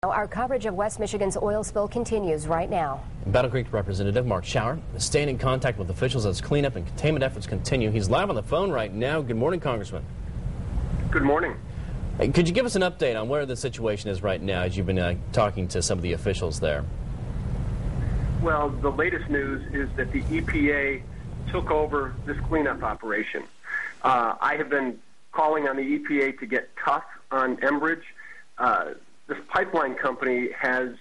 Our coverage of West Michigan's oil spill continues right now. Battle Creek Representative Mark Schauer is staying in contact with officials as cleanup and containment efforts continue. He's live on the phone right now. Good morning, Congressman. Good morning. Hey, could you give us an update on where the situation is right now as you've been talking to some of the officials there? Well, the latest news is that the EPA took over this cleanup operation. I have been calling on the EPA to get tough on Enbridge. This pipeline company has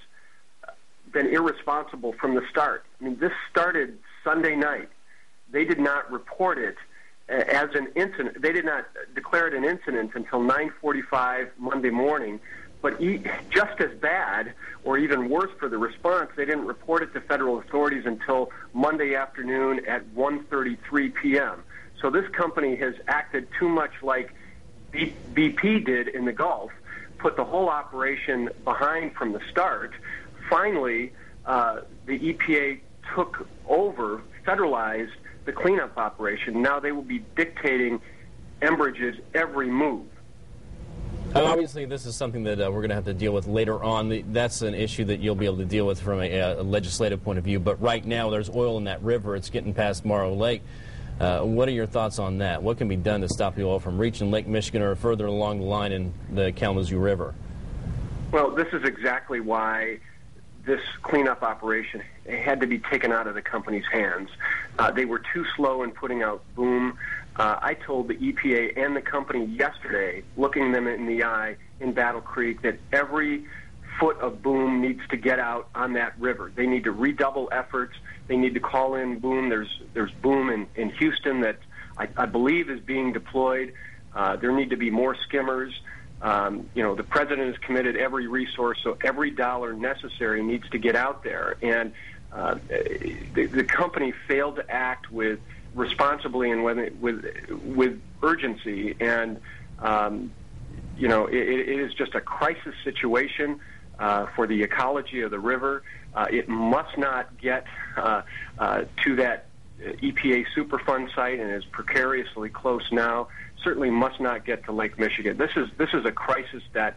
been irresponsible from the start. I mean, this started Sunday night. They did not report it as an incident. They did not declare it an incident until 9:45 Monday morning. But just as bad, or even worse for the response, they didn't report it to federal authorities until Monday afternoon at 1:33 p.m. So this company has acted too much like BP did in the Gulf, put the whole operation behind from the start. Finally, the EPA took over, federalized the cleanup operation. Now they will be dictating Enbridge's every move. Obviously, this is something that we're going to have to deal with later on. That's an issue that you'll be able to deal with from a legislative point of view. But right now, there's oil in that river. It's getting past Morrow Lake. What are your thoughts on that? What can be done to stop the oil from reaching Lake Michigan or further along the line in the Kalamazoo River? Well, this is exactly why this cleanup operation had to be taken out of the company's hands. They were too slow in putting out boom. I told the EPA and the company yesterday, looking them in the eye in Battle Creek, that every foot of boom needs to get out on that river. They need to redouble efforts. They need to call in boom. There's boom in Houston that I believe is being deployed. There need to be more skimmers. The president has committed every resource, so every dollar necessary needs to get out there. And the company failed to act responsibly and with urgency. And it is just a crisis situation for the ecology of the river. It must not get to that EPA Superfund site and is precariously close now. Certainly must not get to Lake Michigan. This is a crisis that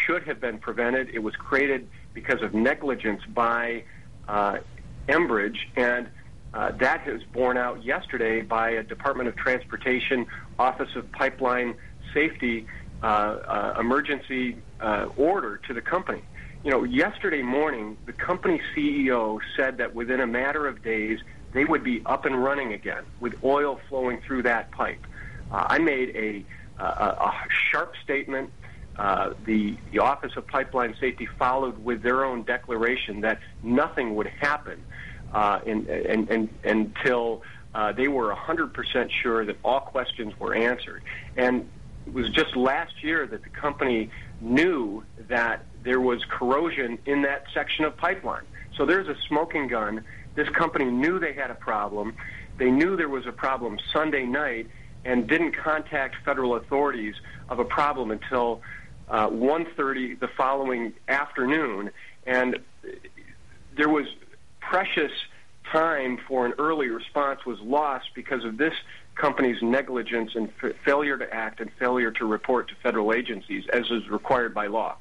should have been prevented. It was created because of negligence by Enbridge, and that was borne out yesterday by a Department of Transportation Office of Pipeline Safety emergency order to the company. Yesterday morning, the company CEO said that within a matter of days, they would be up and running again with oil flowing through that pipe. I made a sharp statement. The Office of Pipeline Safety followed with their own declaration that nothing would happen until they were 100% sure that all questions were answered. And it was just last year that the company knew that there was corrosion in that section of pipeline. So there's a smoking gun. This company knew they had a problem. They knew there was a problem Sunday night and didn't contact federal authorities of a problem until 1:30 the following afternoon. And there was precious time for an early response was lost because of this company's negligence and failure to act and failure to report to federal agencies as is required by law.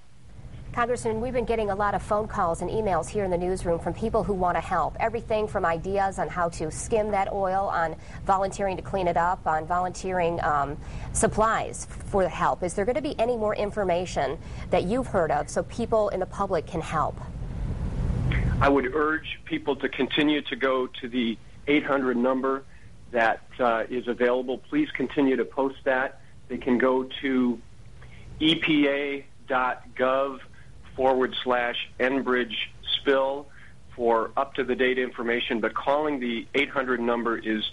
Congressman, we've been getting a lot of phone calls and emails here in the newsroom from people who want to help. Everything from ideas on how to skim that oil, on volunteering to clean it up, on volunteering supplies for the help. Is there going to be any more information that you've heard of so people in the public can help? I would urge people to continue to go to the 800 number that is available. Please continue to post that. They can go to epa.gov/Enbridge spill for up-to-the-date information. But calling the 800 number is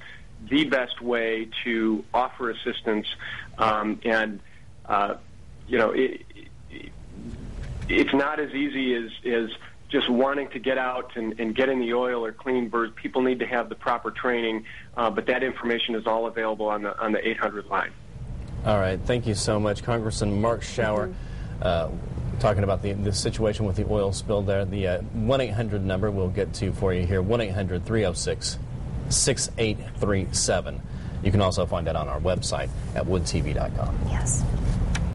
the best way to offer assistance. It's not as easy as just wanting to get out and getting the oil or clean birds. People need to have the proper training, but that information is all available on the 800 line. All right. Thank you so much, Congressman Mark Schauer, talking about the situation with the oil spill there. The 1-800 number we'll get to for you here, 1-800-306-6837. You can also find that on our website at woodtv.com. Yes.